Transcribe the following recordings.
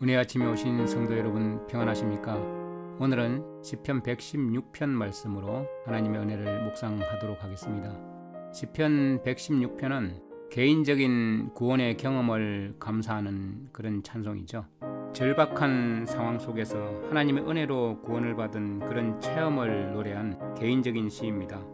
은혜 아침에 오신 성도 여러분 평안하십니까? 오늘은 시편 116편 말씀으로 하나님의 은혜를 묵상하도록 하겠습니다. 시편 116편은 개인적인 구원의 경험을 감사하는 그런 찬송이죠. 절박한 상황 속에서 하나님의 은혜로 구원을 받은 그런 체험을 노래한 개인적인 시입니다.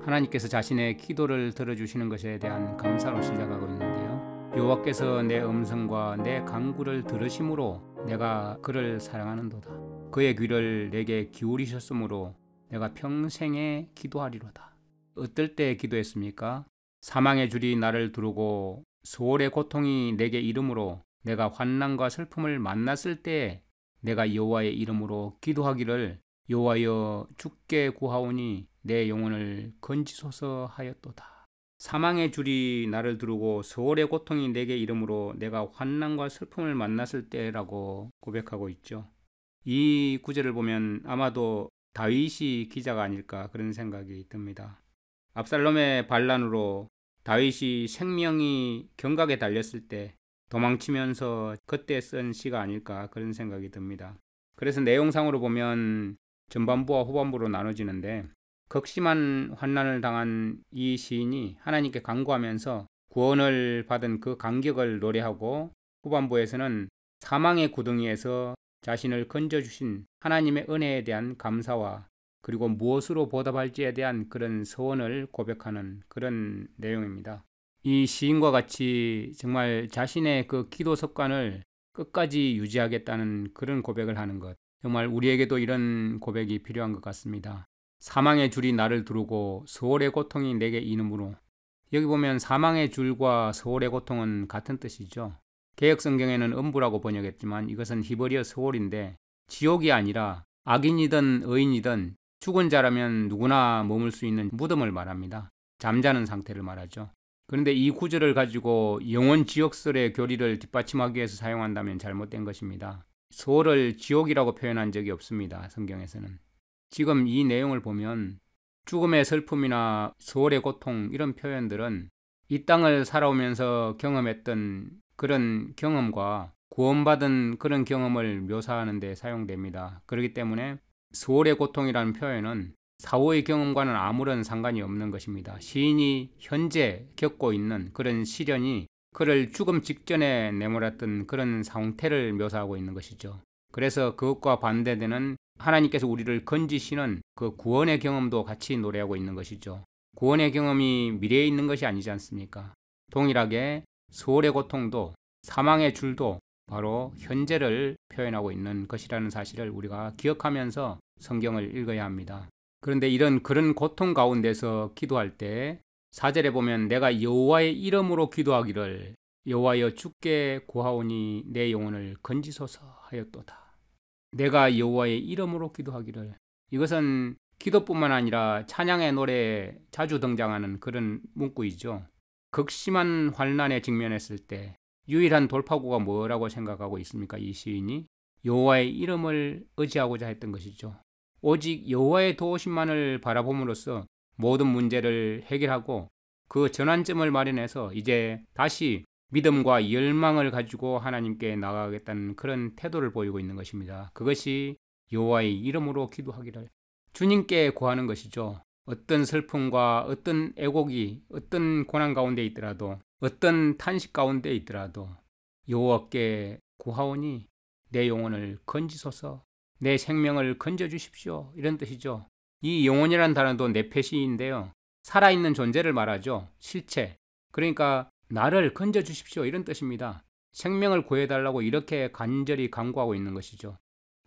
하나님께서 자신의 기도를 들어주시는 것에 대한 감사로 시작하고 있는데요. 여호와께서 내 음성과 내 간구를 들으심으로 내가 그를 사랑하는도다. 그의 귀를 내게 기울이셨으므로 내가 평생에 기도하리로다. 어떨 때 기도했습니까? 사망의 줄이 나를 두르고 소월의 고통이 내게 이름으로 내가 환난과 슬픔을 만났을 때에 내가 여호와의 이름으로 기도하기를 여호와여 주께 구하오니 내 영혼을 건지소서 하였도다. 사망의 줄이 나를 두르고 소월의 고통이 내게 이름으로 내가 환난과 슬픔을 만났을 때라고 고백하고 있죠. 이 구절을 보면 아마도 다윗이 기자가 아닐까 그런 생각이 듭니다. 압살롬의 반란으로 다윗이 생명이 경각에 달렸을 때 도망치면서 그때 쓴 시가 아닐까 그런 생각이 듭니다. 그래서 내용상으로 보면 전반부와 후반부로 나눠지는데 극심한 환난을 당한 이 시인이 하나님께 간구하면서 구원을 받은 그 감격을 노래하고, 후반부에서는 사망의 구덩이에서 자신을 건져주신 하나님의 은혜에 대한 감사와 그리고 무엇으로 보답할지에 대한 그런 소원을 고백하는 그런 내용입니다. 이 시인과 같이 정말 자신의 그 기도 습관을 끝까지 유지하겠다는 그런 고백을 하는 것, 정말 우리에게도 이런 고백이 필요한 것 같습니다. 사망의 줄이 나를 두르고 소월의 고통이 내게 이름으로. 여기 보면 사망의 줄과 소월의 고통은 같은 뜻이죠. 개역성경에는 음부라고 번역했지만 이것은 히브리어 소월인데, 지옥이 아니라 악인이든 의인이든 죽은 자라면 누구나 머물 수 있는 무덤을 말합니다. 잠자는 상태를 말하죠. 그런데 이 구절을 가지고 영원 지옥설의 교리를 뒷받침하기 위해서 사용한다면 잘못된 것입니다. 소월을 지옥이라고 표현한 적이 없습니다. 성경에서는. 지금 이 내용을 보면 죽음의 슬픔이나 소월의 고통, 이런 표현들은 이 땅을 살아오면서 경험했던 그런 경험과 구원받은 그런 경험을 묘사하는 데 사용됩니다. 그렇기 때문에 소월의 고통이라는 표현은 사후의 경험과는 아무런 상관이 없는 것입니다. 시인이 현재 겪고 있는 그런 시련이 그를 죽음 직전에 내몰았던 그런 상태를 묘사하고 있는 것이죠. 그래서 그것과 반대되는 하나님께서 우리를 건지시는 그 구원의 경험도 같이 노래하고 있는 것이죠. 구원의 경험이 미래에 있는 것이 아니지 않습니까? 동일하게 소월의 고통도 사망의 줄도 바로 현재를 표현하고 있는 것이라는 사실을 우리가 기억하면서 성경을 읽어야 합니다. 그런데 그런 고통 가운데서 기도할 때 4절에 보면 내가 여호와의 이름으로 기도하기를 여호와여 주께 구하오니 내 영혼을 건지소서 하였도다. 내가 여호와의 이름으로 기도하기를. 이것은 기도뿐만 아니라 찬양의 노래에 자주 등장하는 그런 문구이죠. 극심한 환난에 직면했을 때 유일한 돌파구가 뭐라고 생각하고 있습니까? 이 시인이 여호와의 이름을 의지하고자 했던 것이죠. 오직 여호와의 도우심만을 바라봄으로써 모든 문제를 해결하고 그 전환점을 마련해서 이제 다시 믿음과 열망을 가지고 하나님께 나아가겠다는 그런 태도를 보이고 있는 것입니다. 그것이 여호와의 이름으로 기도하기를, 주님께 구하는 것이죠. 어떤 슬픔과 어떤 애곡이 어떤 고난 가운데 있더라도, 어떤 탄식 가운데 있더라도 여호와께 구하오니 내 영혼을 건지소서, 내 생명을 건져주십시오, 이런 뜻이죠. 이 영혼이라는 단어도 네페시인데요, 살아있는 존재를 말하죠. 실체. 그러니까 나를 건져주십시오, 이런 뜻입니다. 생명을 구해달라고 이렇게 간절히 간구하고 있는 것이죠.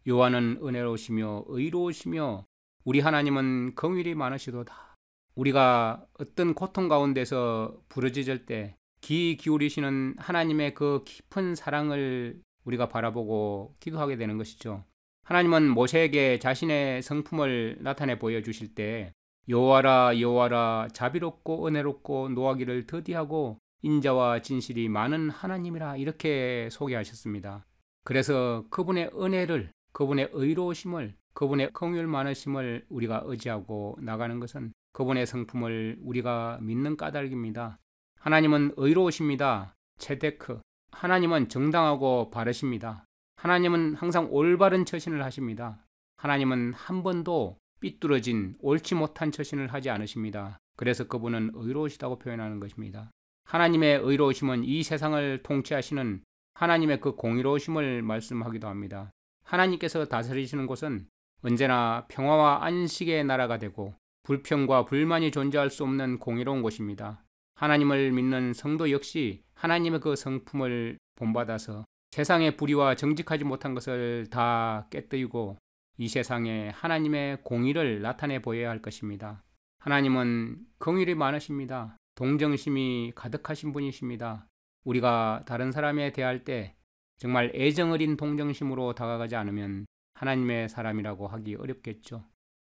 여호와는 은혜로우시며 의로우시며 우리 하나님은 긍휼이 많으시도다. 우리가 어떤 고통 가운데서 부르짖을 때 귀 기울이시는 하나님의 그 깊은 사랑을 우리가 바라보고 기도하게 되는 것이죠. 하나님은 모세에게 자신의 성품을 나타내 보여주실 때 여호와라 여호와라 자비롭고 은혜롭고 노하기를 더디하고 인자와 진실이 많은 하나님이라, 이렇게 소개하셨습니다. 그래서 그분의 은혜를, 그분의 의로우심을, 그분의 긍휼 많으심을 우리가 의지하고 나가는 것은 그분의 성품을 우리가 믿는 까닭입니다. 하나님은 의로우십니다. 체데크. 하나님은 정당하고 바르십니다. 하나님은 항상 올바른 처신을 하십니다. 하나님은 한 번도 삐뚤어진 옳지 못한 처신을 하지 않으십니다. 그래서 그분은 의로우시다고 표현하는 것입니다. 하나님의 의로우심은 이 세상을 통치하시는 하나님의 그 공의로우심을 말씀하기도 합니다. 하나님께서 다스리시는 곳은 언제나 평화와 안식의 나라가 되고 불평과 불만이 존재할 수 없는 공의로운 곳입니다. 하나님을 믿는 성도 역시 하나님의 그 성품을 본받아서 세상의 불의와 정직하지 못한 것을 다 깨뜨리고 이 세상에 하나님의 공의를 나타내 보여야 할 것입니다. 하나님은 긍휼이 많으십니다. 동정심이 가득하신 분이십니다. 우리가 다른 사람에 대할 때 정말 애정 어린 동정심으로 다가가지 않으면 하나님의 사람이라고 하기 어렵겠죠.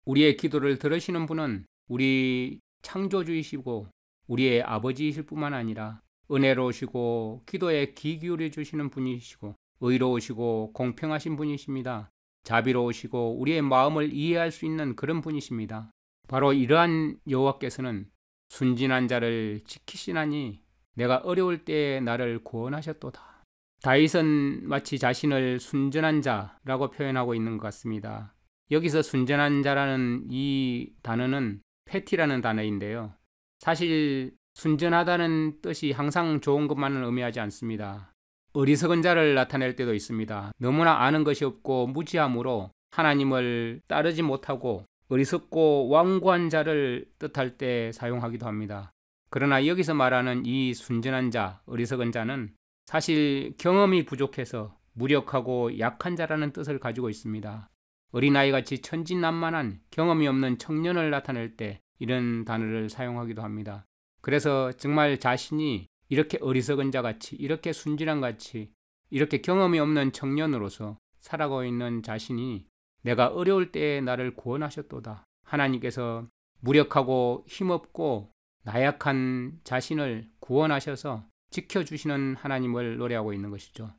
우리의 기도를 들으시는 분은 우리 창조주이시고 우리의 아버지이실 뿐만 아니라 은혜로우시고 기도에 귀 기울여 주시는 분이시고 의로우시고 공평하신 분이십니다. 자비로우시고 우리의 마음을 이해할 수 있는 그런 분이십니다. 바로 이러한 여호와께서는 순진한 자를 지키시나니 내가 어려울 때에 나를 구원하셨도다. 다윗은 마치 자신을 순전한 자라고 표현하고 있는 것 같습니다. 여기서 순전한 자라는 이 단어는 패티라는 단어인데요. 사실 순전하다는 뜻이 항상 좋은 것만을 의미하지 않습니다. 어리석은 자를 나타낼 때도 있습니다. 너무나 아는 것이 없고 무지함으로 하나님을 따르지 못하고 어리석고 완고한 자를 뜻할 때 사용하기도 합니다. 그러나 여기서 말하는 이 순전한 자, 어리석은 자는 사실 경험이 부족해서 무력하고 약한 자라는 뜻을 가지고 있습니다. 어린아이같이 천진난만한 경험이 없는 청년을 나타낼 때 이런 단어를 사용하기도 합니다. 그래서 정말 자신이 이렇게 어리석은 자같이, 이렇게 순진한 같이, 이렇게 경험이 없는 청년으로서 살아가고 있는 자신이 내가 어려울 때에 나를 구원하셨도다. 하나님께서 무력하고 힘없고 나약한 자신을 구원하셔서 지켜주시는 하나님을 노래하고 있는 것이죠.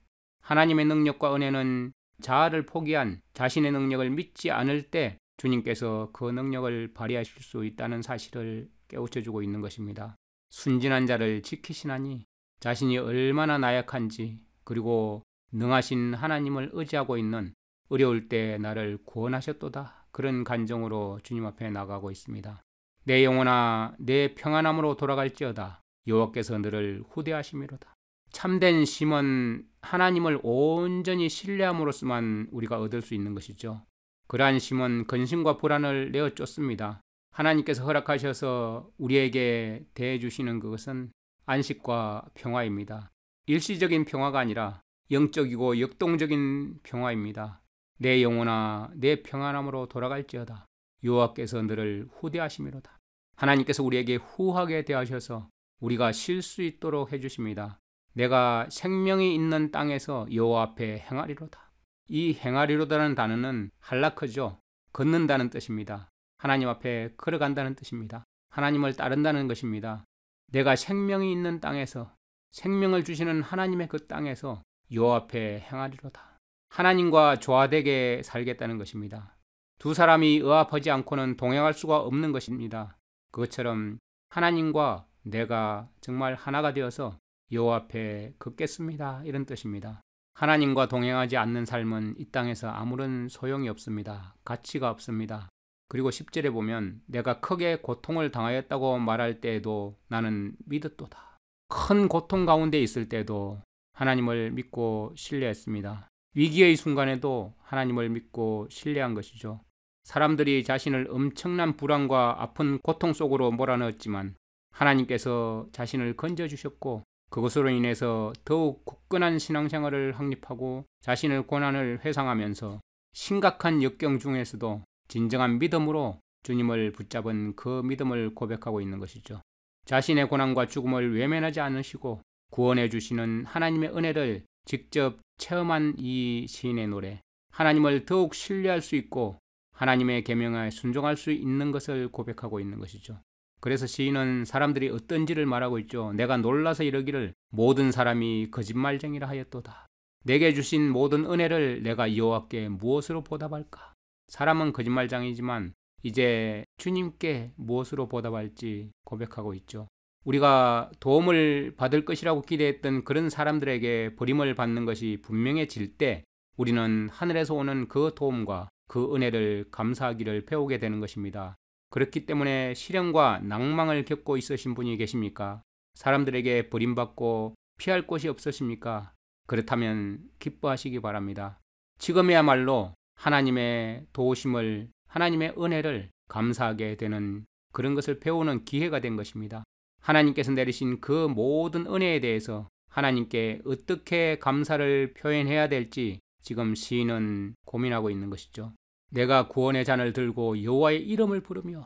하나님의 능력과 은혜는 자아를 포기한 자신의 능력을 믿지 않을 때 주님께서 그 능력을 발휘하실 수 있다는 사실을 깨우쳐주고 있는 것입니다. 순진한 자를 지키시나니 자신이 얼마나 나약한지, 그리고 능하신 하나님을 의지하고 있는 어려울 때 나를 구원하셨도다. 그런 간정으로 주님 앞에 나가고 있습니다. 내 영혼아 내 평안함으로 돌아갈지어다. 여호와께서 너를 후대하심이로다. 참된 쉼은 하나님을 온전히 신뢰함으로써만 우리가 얻을 수 있는 것이죠. 그러한 쉼은 근심과 불안을 내어 쫓습니다. 하나님께서 허락하셔서 우리에게 대해주시는 그것은 안식과 평화입니다. 일시적인 평화가 아니라 영적이고 역동적인 평화입니다. 내 영혼아 내 평안함으로 돌아갈지어다. 여호와께서 너를 후대하심이로다. 하나님께서 우리에게 후하게 대하셔서 우리가 쉴 수 있도록 해주십니다. 내가 생명이 있는 땅에서 여호와 앞에 행하리로다. 이 행하리로다는 단어는 할라크죠. 걷는다는 뜻입니다. 하나님 앞에 걸어간다는 뜻입니다. 하나님을 따른다는 것입니다. 내가 생명이 있는 땅에서, 생명을 주시는 하나님의 그 땅에서 여호와 앞에 행하리로다. 하나님과 조화되게 살겠다는 것입니다. 두 사람이 의합하지 않고는 동행할 수가 없는 것입니다. 그것처럼 하나님과 내가 정말 하나가 되어서 여호와 앞에 걷겠습니다. 이런 뜻입니다. 하나님과 동행하지 않는 삶은 이 땅에서 아무런 소용이 없습니다. 가치가 없습니다. 그리고 10절에 보면 내가 크게 고통을 당하였다고 말할 때에도 나는 믿었도다. 큰 고통 가운데 있을 때도 하나님을 믿고 신뢰했습니다. 위기의 순간에도 하나님을 믿고 신뢰한 것이죠. 사람들이 자신을 엄청난 불안과 아픈 고통 속으로 몰아넣었지만 하나님께서 자신을 건져주셨고 그것으로 인해서 더욱 굳건한 신앙생활을 확립하고 자신의 고난을 회상하면서 심각한 역경 중에서도 진정한 믿음으로 주님을 붙잡은 그 믿음을 고백하고 있는 것이죠. 자신의 고난과 죽음을 외면하지 않으시고 구원해 주시는 하나님의 은혜를 직접 체험한 이 시인의 노래, 하나님을 더욱 신뢰할 수 있고 하나님의 계명에 순종할 수 있는 것을 고백하고 있는 것이죠. 그래서 시인은 사람들이 어떤지를 말하고 있죠. 내가 놀라서 이르기를 모든 사람이 거짓말쟁이라 하였도다. 내게 주신 모든 은혜를 내가 여호와께 무엇으로 보답할까? 사람은 거짓말쟁이지만 이제 주님께 무엇으로 보답할지 고백하고 있죠. 우리가 도움을 받을 것이라고 기대했던 그런 사람들에게 버림을 받는 것이 분명해질 때 우리는 하늘에서 오는 그 도움과 그 은혜를 감사하기를 배우게 되는 것입니다. 그렇기 때문에 시련과 낭망을 겪고 있으신 분이 계십니까? 사람들에게 버림받고 피할 곳이 없으십니까? 그렇다면 기뻐하시기 바랍니다. 지금이야말로 하나님의 도우심을, 하나님의 은혜를 감사하게 되는 그런 것을 배우는 기회가 된 것입니다. 하나님께서 내리신 그 모든 은혜에 대해서 하나님께 어떻게 감사를 표현해야 될지 지금 시인은 고민하고 있는 것이죠. 내가 구원의 잔을 들고 여호와의 이름을 부르며,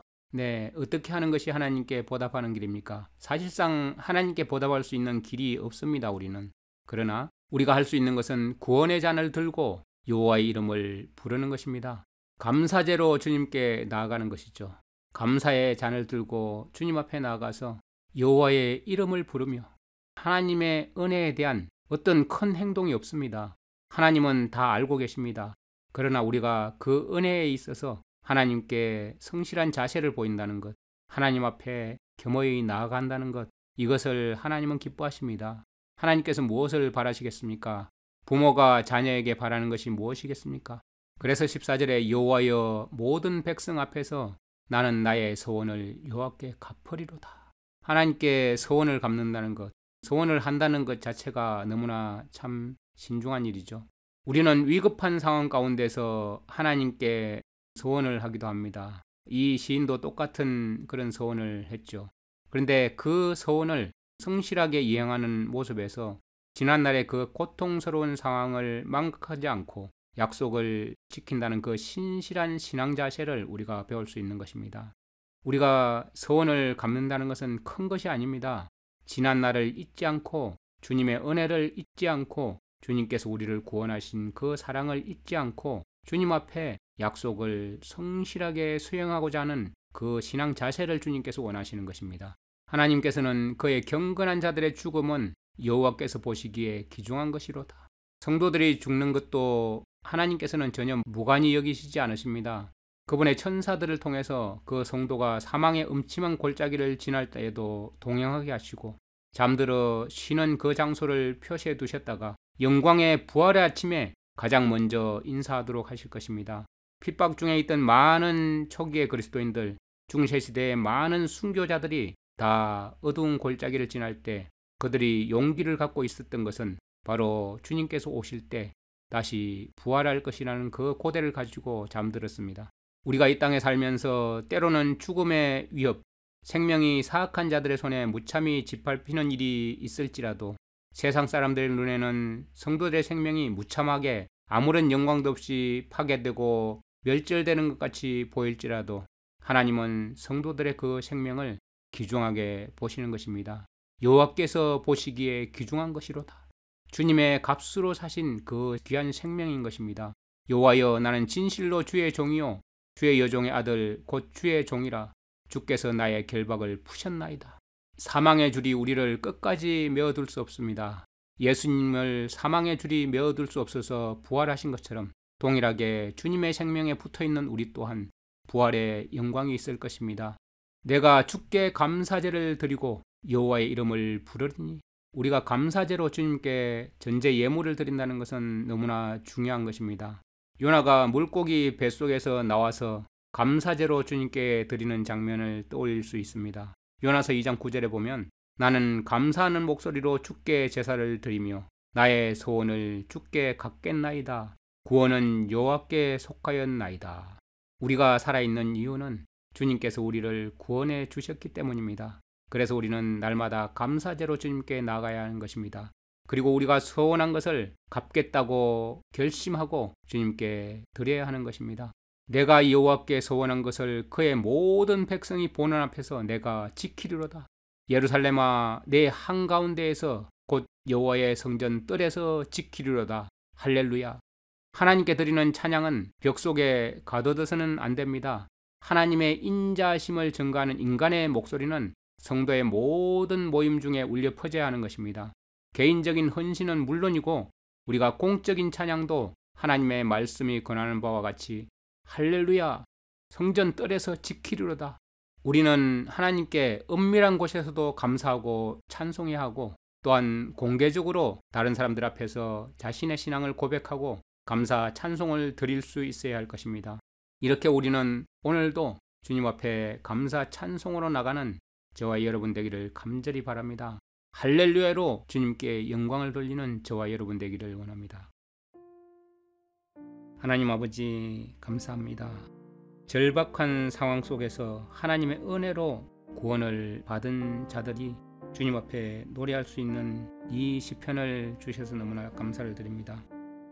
어떻게 하는 것이 하나님께 보답하는 길입니까? 사실상 하나님께 보답할 수 있는 길이 없습니다, 우리는. 그러나 우리가 할 수 있는 것은 구원의 잔을 들고 여호와의 이름을 부르는 것입니다. 감사제로 주님께 나아가는 것이죠. 감사의 잔을 들고 주님 앞에 나아가서 여호와의 이름을 부르며, 하나님의 은혜에 대한 어떤 큰 행동이 없습니다. 하나님은 다 알고 계십니다. 그러나 우리가 그 은혜에 있어서 하나님께 성실한 자세를 보인다는 것, 하나님 앞에 겸허히 나아간다는 것, 이것을 하나님은 기뻐하십니다. 하나님께서 무엇을 바라시겠습니까? 부모가 자녀에게 바라는 것이 무엇이겠습니까? 그래서 14절에 여호와여 모든 백성 앞에서 나는 나의 서원을 여호와께 갚으리로다. 하나님께 서원을 갚는다는 것, 서원을 한다는 것 자체가 너무나 참 신중한 일이죠. 우리는 위급한 상황 가운데서 하나님께 서원을 하기도 합니다. 이 시인도 똑같은 그런 서원을 했죠. 그런데 그 서원을 성실하게 이행하는 모습에서 지난날의 그 고통스러운 상황을 망각하지 않고 약속을 지킨다는 그 신실한 신앙 자세를 우리가 배울 수 있는 것입니다. 우리가 서원을 갚는다는 것은 큰 것이 아닙니다. 지난날을 잊지 않고, 주님의 은혜를 잊지 않고, 주님께서 우리를 구원하신 그 사랑을 잊지 않고 주님 앞에 약속을 성실하게 수행하고자 하는 그 신앙 자세를 주님께서 원하시는 것입니다. 하나님께서는 그의 경건한 자들의 죽음은 여호와께서 보시기에 귀중한 것이로다. 성도들이 죽는 것도 하나님께서는 전혀 무관히 여기시지 않으십니다. 그분의 천사들을 통해서 그 성도가 사망의 음침한 골짜기를 지날 때에도 동행하게 하시고, 잠들어 쉬는 그 장소를 표시해 두셨다가 영광의 부활의 아침에 가장 먼저 인사하도록 하실 것입니다. 핍박 중에 있던 많은 초기의 그리스도인들, 중세시대의 많은 순교자들이 다 어두운 골짜기를 지날 때 그들이 용기를 갖고 있었던 것은 바로 주님께서 오실 때 다시 부활할 것이라는 그 고대를 가지고 잠들었습니다. 우리가 이 땅에 살면서 때로는 죽음의 위협, 생명이 사악한 자들의 손에 무참히 짓밟히는 일이 있을지라도 세상 사람들의 눈에는 성도들의 생명이 무참하게 아무런 영광도 없이 파괴되고 멸절되는 것 같이 보일지라도 하나님은 성도들의 그 생명을 귀중하게 보시는 것입니다. 여호와께서 보시기에 귀중한 것이로다. 주님의 값으로 사신 그 귀한 생명인 것입니다. 여호와여 나는 진실로 주의 종이요 주의 여종의 아들 곧 주의 종이라. 주께서 나의 결박을 푸셨나이다. 사망의 줄이 우리를 끝까지 메어둘 수 없습니다. 예수님을 사망의 줄이 메어둘 수 없어서 부활하신 것처럼 동일하게 주님의 생명에 붙어있는 우리 또한 부활의 영광이 있을 것입니다. 내가 주께 감사제를 드리고 여호와의 이름을 부르리니, 우리가 감사제로 주님께 전제 예물을 드린다는 것은 너무나 중요한 것입니다. 요나가 물고기 뱃속에서 나와서 감사제로 주님께 드리는 장면을 떠올릴 수 있습니다. 요나서 2장 9절에 보면 나는 감사하는 목소리로 주께 제사를 드리며 나의 소원을 주께 갚겠나이다. 구원은 여호와께 속하였나이다. 우리가 살아있는 이유는 주님께서 우리를 구원해 주셨기 때문입니다. 그래서 우리는 날마다 감사제로 주님께 나가야 하는 것입니다. 그리고 우리가 소원한 것을 갚겠다고 결심하고 주님께 드려야 하는 것입니다. 내가 여호와께 소원한 것을 그의 모든 백성이 보는 앞에서 내가 지키리로다. 예루살렘아 내 한가운데에서 곧 여호와의 성전 뜰에서 지키리로다. 할렐루야. 하나님께 드리는 찬양은 벽 속에 가둬둬서는 안 됩니다. 하나님의 인자하심을 증거하는 인간의 목소리는 성도의 모든 모임 중에 울려 퍼져야 하는 것입니다. 개인적인 헌신은 물론이고 우리가 공적인 찬양도 하나님의 말씀이 권하는 바와 같이 할렐루야 성전 뜰에서 지키리로다. 우리는 하나님께 은밀한 곳에서도 감사하고 찬송해야 하고, 또한 공개적으로 다른 사람들 앞에서 자신의 신앙을 고백하고 감사 찬송을 드릴 수 있어야 할 것입니다. 이렇게 우리는 오늘도 주님 앞에 감사 찬송으로 나가는 저와 여러분 되기를 간절히 바랍니다. 할렐루야로 주님께 영광을 돌리는 저와 여러분 되기를 원합니다. 하나님 아버지 감사합니다. 절박한 상황 속에서 하나님의 은혜로 구원을 받은 자들이 주님 앞에 노래할 수 있는 이 시편을 주셔서 너무나 감사를 드립니다.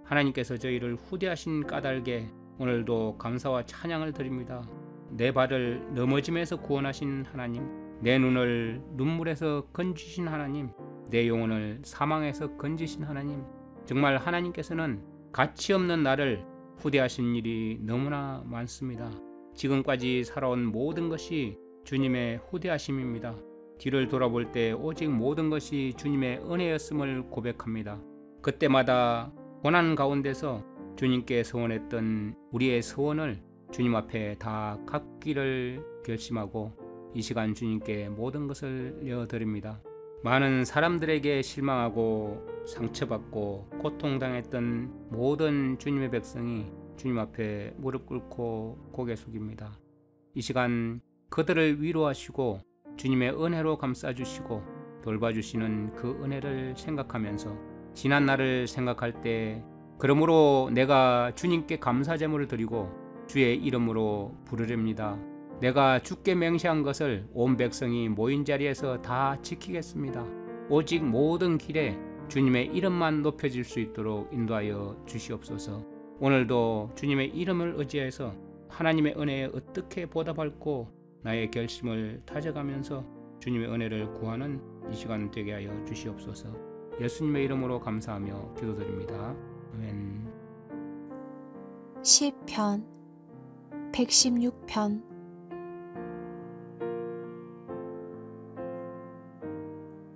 하나님께서 저희를 후대하신 까닭에 오늘도 감사와 찬양을 드립니다. 내 발을 넘어짐에서 구원하신 하나님, 내 눈을 눈물에서 건지신 하나님, 내 영혼을 사망에서 건지신 하나님, 정말 하나님께서는 가치없는 나를 후대하신 일이 너무나 많습니다. 지금까지 살아온 모든 것이 주님의 후대하심입니다. 뒤를 돌아볼 때 오직 모든 것이 주님의 은혜였음을 고백합니다. 그때마다 고난 가운데서 주님께 서원했던 우리의 서원을 주님 앞에 다 갚기를 결심하고 이 시간 주님께 모든 것을 내어드립니다. 많은 사람들에게 실망하고 상처받고 고통당했던 모든 주님의 백성이 주님 앞에 무릎 꿇고 고개 숙입니다. 이 시간 그들을 위로하시고 주님의 은혜로 감싸주시고 돌봐주시는 그 은혜를 생각하면서 지난 날을 생각할 때 그러므로 내가 주님께 감사 제물을 드리고 주의 이름으로 부르렵니다. 내가 주께 맹세한 것을 온 백성이 모인 자리에서 다 지키겠습니다. 오직 모든 길에 주님의 이름만 높여질 수 있도록 인도하여 주시옵소서. 오늘도 주님의 이름을 의지해서 하나님의 은혜에 어떻게 보답할고 나의 결심을 다져가면서 주님의 은혜를 구하는 이 시간 되게 하여 주시옵소서. 예수님의 이름으로 감사하며 기도드립니다. 아멘. 시편 116편.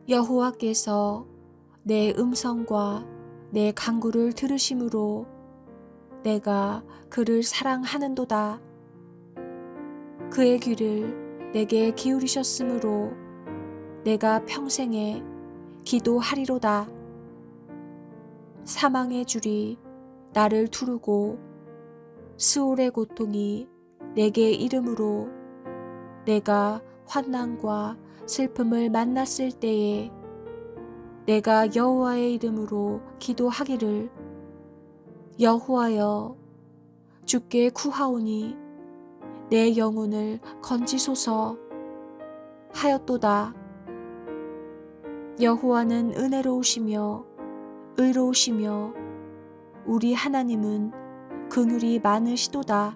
여호와께서 내 음성과 내 간구를 들으심으로 내가 그를 사랑하는도다. 그의 귀를 내게 기울이셨으므로 내가 평생에 기도하리로다. 사망의 줄이 나를 두르고 스올의 고통이 내게 이름으로 내가 환난과 슬픔을 만났을 때에 내가 여호와의 이름으로 기도하기를 여호와여 주께 구하오니 내 영혼을 건지소서 하였도다. 여호와는 은혜로우시며 의로우시며 우리 하나님은 긍휼이 많으시도다.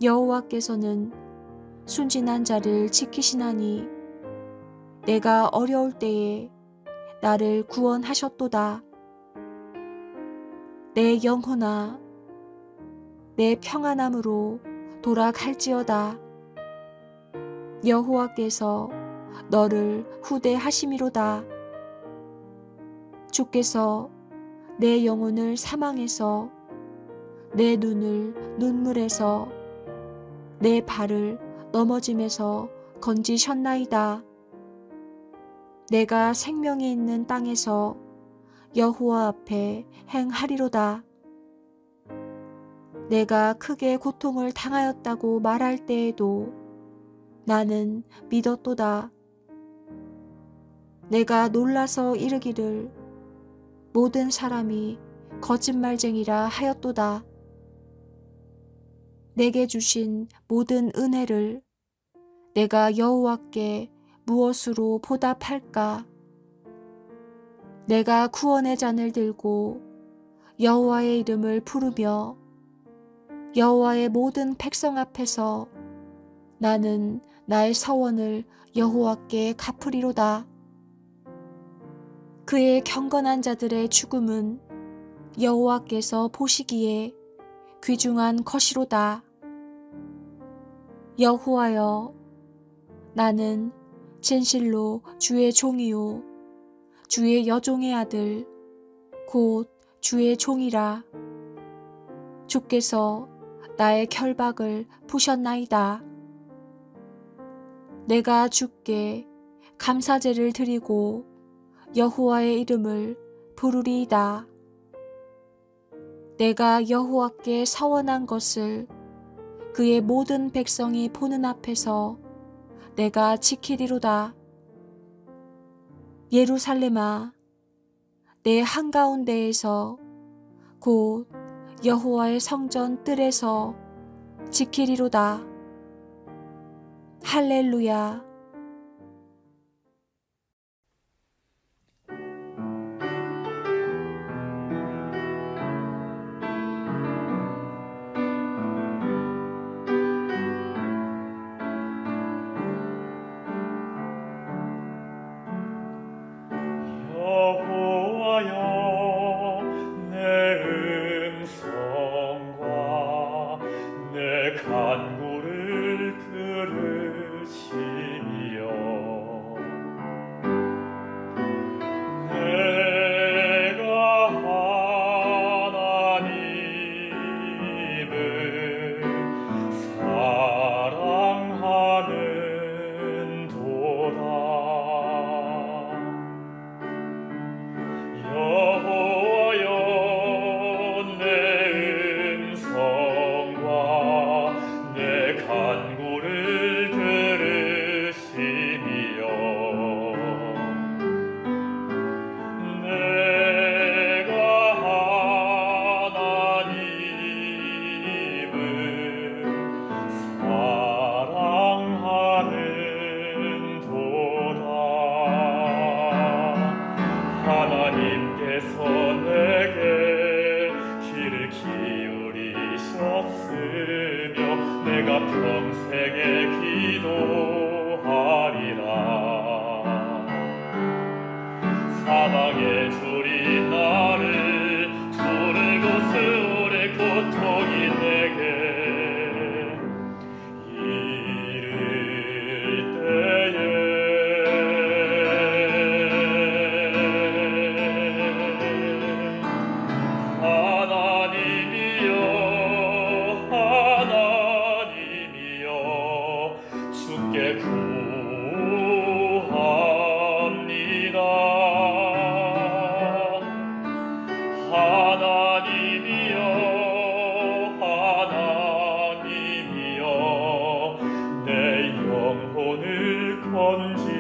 여호와께서는 순진한 자를 지키시나니 내가 어려울 때에 나를 구원하셨도다. 내 영혼아 내 평안함으로 돌아갈지어다. 여호와께서 너를 후대하심이로다. 주께서 내 영혼을 사망에서 내 눈을 눈물에서 내 발을 넘어짐에서 건지셨나이다. 내가 생명이 있는 땅에서 여호와 앞에 행하리로다. 내가 크게 고통을 당하였다고 말할 때에도 나는 믿었도다. 내가 놀라서 이르기를 모든 사람이 거짓말쟁이라 하였도다. 내게 주신 모든 은혜를 내가 여호와께 무엇으로 보답할까? 내가 구원의 잔을 들고 여호와의 이름을 부르며 여호와의 모든 백성 앞에서 나는 나의 서원을 여호와께 갚으리로다. 그의 경건한 자들의 죽음은 여호와께서 보시기에 귀중한 것이로다. 여호와여 나는 진실로 주의 종이요 주의 여종의 아들 곧 주의 종이라. 주께서 나의 결박을 푸셨나이다. 내가 주께 감사제를 드리고 여호와의 이름을 부르리이다. 내가 여호와께 서원한 것을 그의 모든 백성이 보는 앞에서 내가 지키리로다. 예루살렘아, 내 한가운데에서 곧 여호와의 성전 뜰에서 지키리로다. 할렐루야. 여호와여, 내 음성과 내 간구를 들으시며 내가 하나님을 사랑하는 도다. 여호와여, 내 음성과 내 간구를 들으시며 내가 하나님을 사랑하는 도다. 하나님께서 내게 귀를 기울이셨으며 내가 평생에 기도하리라. 사방에 줄이 나를 두르고 수레 고통이 내게 이를 때에 하나님이여, 하나님이여, 주께 구합니다. 하나님이여, 하나님이여, 내 영혼을 건지소서.